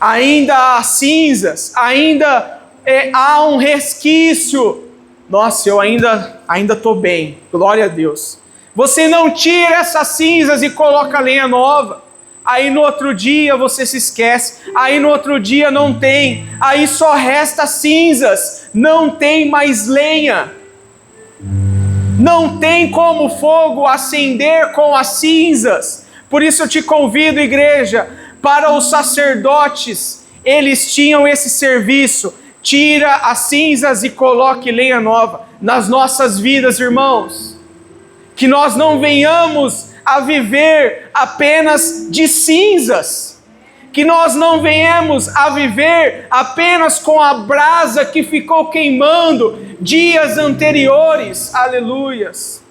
ainda há cinzas, ainda há um resquício. Nossa, eu ainda estou bem, glória a Deus. Você não tira essas cinzas e coloca lenha nova. Aí no outro dia você se esquece. Aí no outro dia não tem. Aí só resta cinzas. Não tem mais lenha. Não tem como o fogo acender com as cinzas. Por isso eu te convido, igreja, para os sacerdotes. Eles tinham esse serviço. Tira as cinzas e coloque lenha nova nas nossas vidas, irmãos. Que nós não venhamos a viver apenas de cinzas. Que nós não venhamos a viver apenas com a brasa que ficou queimando dias anteriores. Aleluias.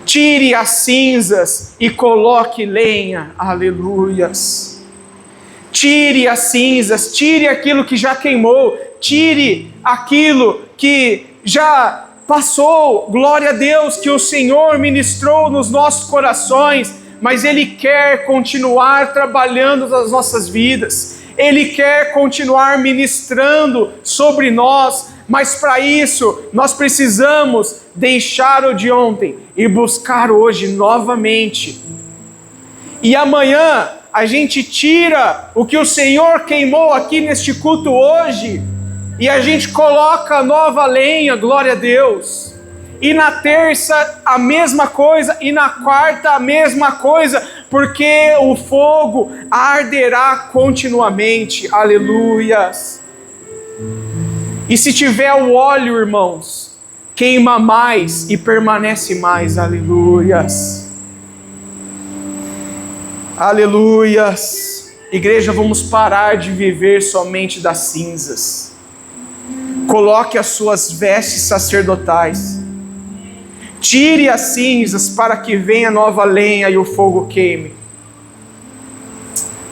Tire as cinzas e coloque lenha. Aleluias. Tire as cinzas, tire aquilo que já queimou, tire aquilo que já passou, glória a Deus, que o Senhor ministrou nos nossos corações, mas Ele quer continuar trabalhando nas nossas vidas, Ele quer continuar ministrando sobre nós, mas para isso nós precisamos deixar o de ontem e buscar hoje novamente. E amanhã a gente tira o que o Senhor queimou aqui neste culto hoje e a gente coloca nova lenha, glória a Deus. E na terça a mesma coisa, e na quarta a mesma coisa, porque o fogo arderá continuamente, aleluias. E se tiver o óleo, irmãos, queima mais e permanece mais, aleluias. Aleluias. Igreja, vamos parar de viver somente das cinzas. Coloque as suas vestes sacerdotais. Tire as cinzas para que venha nova lenha e o fogo queime.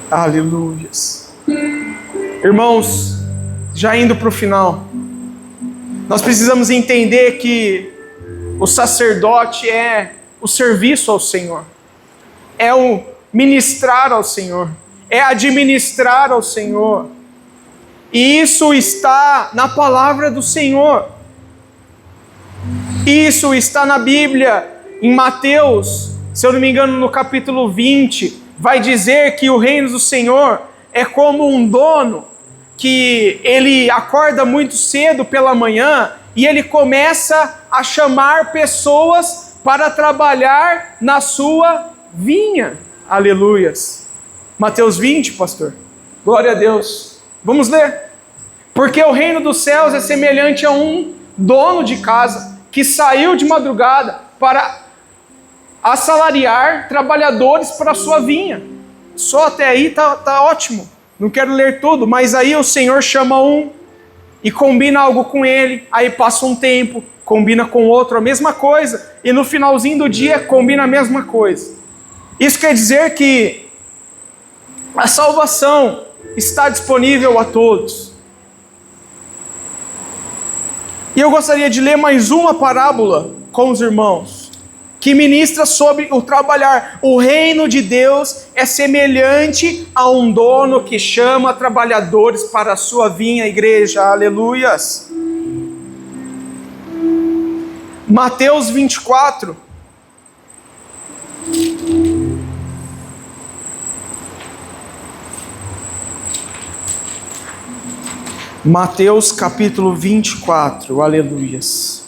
Aleluias. Irmãos, já indo para o final, nós precisamos entender que o sacerdote é o serviço ao Senhor, é o ministrar ao Senhor, é administrar ao Senhor. E isso está na palavra do Senhor. Isso está na Bíblia, em Mateus, se eu não me engano, no capítulo 20, vai dizer que o reino do Senhor é como um dono que ele acorda muito cedo pela manhã e ele começa a chamar pessoas para trabalhar na sua vinha. Aleluias. Mateus 20, pastor. Glória a Deus. Vamos ler. Porque o reino dos céus é semelhante a um dono de casa que saiu de madrugada para assalariar trabalhadores para a sua vinha. Só até aí tá ótimo. Não quero ler tudo, mas aí o Senhor chama um e combina algo com ele. Aí passa um tempo, combina com outro a mesma coisa. E no finalzinho do dia combina a mesma coisa. Isso quer dizer que a salvação está disponível a todos. E eu gostaria de ler mais uma parábola com os irmãos, que ministra sobre o trabalhar. O reino de Deus é semelhante a um dono que chama trabalhadores para a sua vinha, igreja, aleluias. Mateus 24. Mateus capítulo 24, aleluias.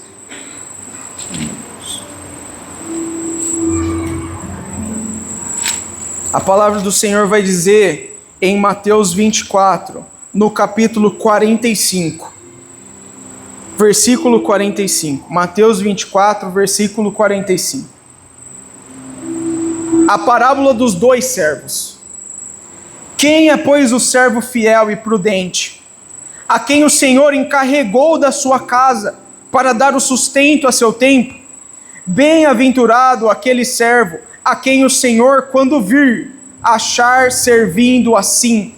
A palavra do Senhor vai dizer em Mateus 24, no capítulo 45, versículo 45. Mateus 24, versículo 45. A parábola dos dois servos. Quem é, pois, o servo fiel e prudente, a quem o Senhor encarregou da sua casa para dar o sustento a seu tempo? Bem-aventurado aquele servo a quem o Senhor, quando vir, achar servindo assim.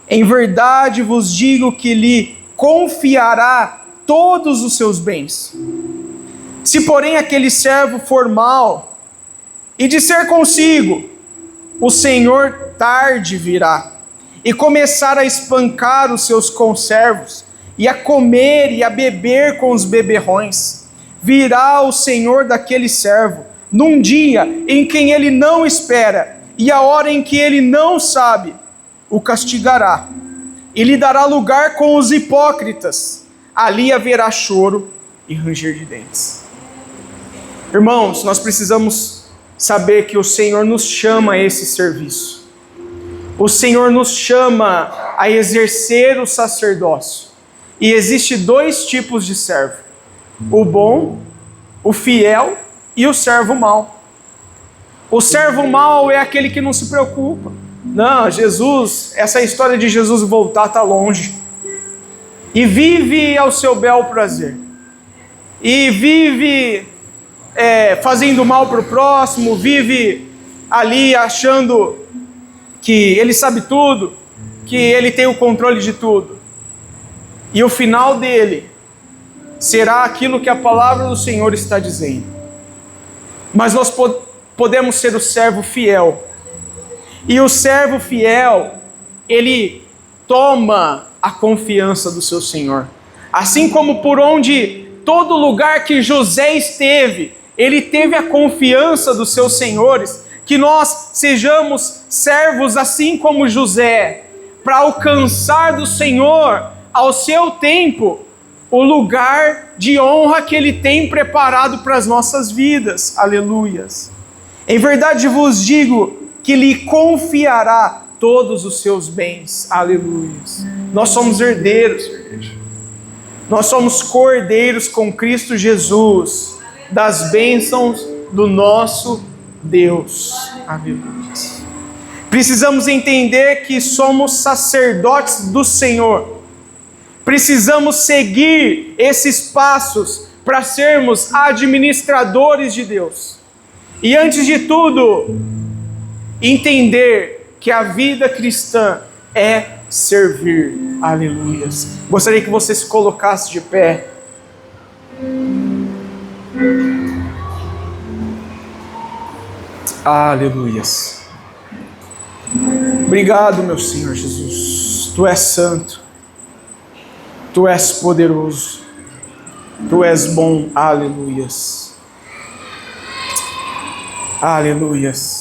Em verdade vos digo que lhe confiará todos os seus bens. Se, porém, aquele servo for mau e disser consigo, o Senhor tarde virá, e começar a espancar os seus conservos, e a comer e a beber com os beberrões, virá o Senhor daquele servo, num dia em que ele não espera, e a hora em que ele não sabe, o castigará, e lhe dará lugar com os hipócritas. Ali haverá choro e ranger de dentes. Irmãos, nós precisamos saber que o Senhor nos chama a esse serviço. O Senhor nos chama a exercer o sacerdócio. E existe dois tipos de servo: o bom, o fiel e o servo mau. O servo mau é aquele que não se preocupa. Não, Jesus, essa história de Jesus voltar está longe. E vive ao seu bel prazer. E vive fazendo mal para o próximo, vive ali achando que ele sabe tudo, que ele tem o controle de tudo. E o final dele será aquilo que a palavra do Senhor está dizendo. Mas nós podemos ser o servo fiel. E o servo fiel, ele toma a confiança do seu Senhor. Assim como por onde todo lugar que José esteve, ele teve a confiança dos seus senhores, que nós sejamos servos assim como José, para alcançar do Senhor, ao seu tempo, o lugar de honra que Ele tem preparado para as nossas vidas. Aleluias. Em verdade vos digo que lhe confiará todos os seus bens. Aleluias. Nós somos herdeiros, igreja. Nós somos cordeiros com Cristo Jesus das bênçãos do nosso Deus. Aleluias. Precisamos entender que somos sacerdotes do Senhor. Precisamos seguir esses passos para sermos administradores de Deus. E antes de tudo, entender que a vida cristã é servir. Aleluias. Gostaria que você se colocasse de pé. Aleluias. Obrigado, meu Senhor Jesus. Tu és santo. Tu és poderoso. Tu és bom. Aleluias. Aleluias.